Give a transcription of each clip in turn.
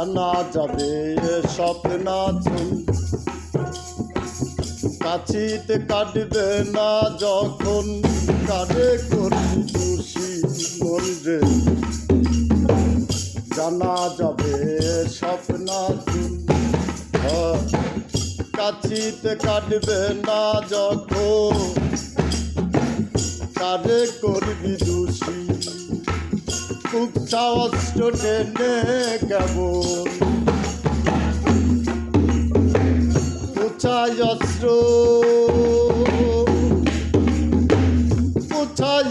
জানা যাবে স্বপ্নাচল কাছিতে কাটবে না যখন কারে করবি খুশি মন রে জানা যাবে স্বপ্নাচল কাছিতে কাটবে না যখন কারে করবি দোষী কুচ্ছা অস্ত্র টেনে কেমন কুচ্ছায়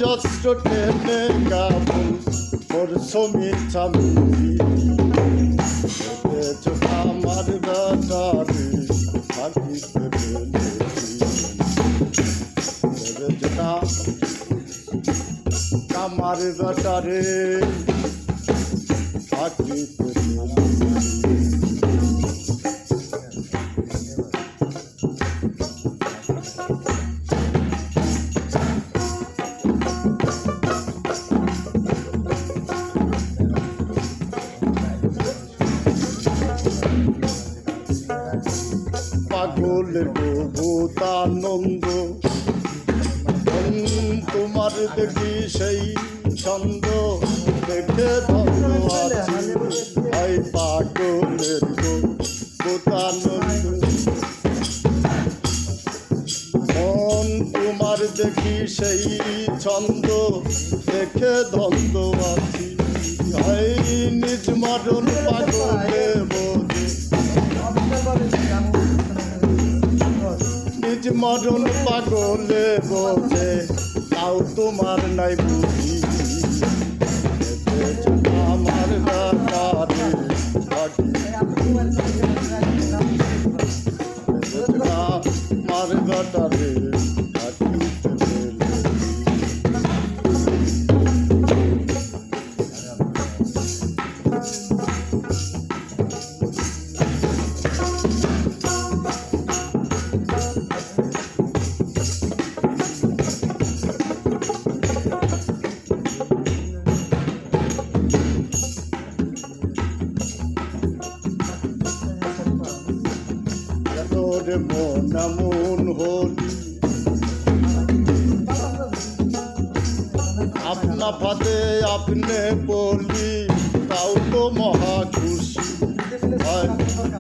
অস্ত্র টেনে কেমন মোর সমিচ্ছা আমার বেটারে থাকিতে আমার বেটারে থাকিতে পাগলের ভূতানন্দ তোমার দেখি সেই ছন্দ দেখে ধন্য আছি ওই পাগলের ভূতানন্দ মন তোমার দেখি সেই ছন্দ দেখে ধন্য আছি ওই নিজ মরণ পাগলে বোধে নিজ মরণ পাগলে বোঝে তাও তোমার নাই বুঝি আমার ব্যাপারে আমার ব্যাপারে মন মন হলি আপনা ফাঁদে আপনি বলি তাও তো মহা খুশি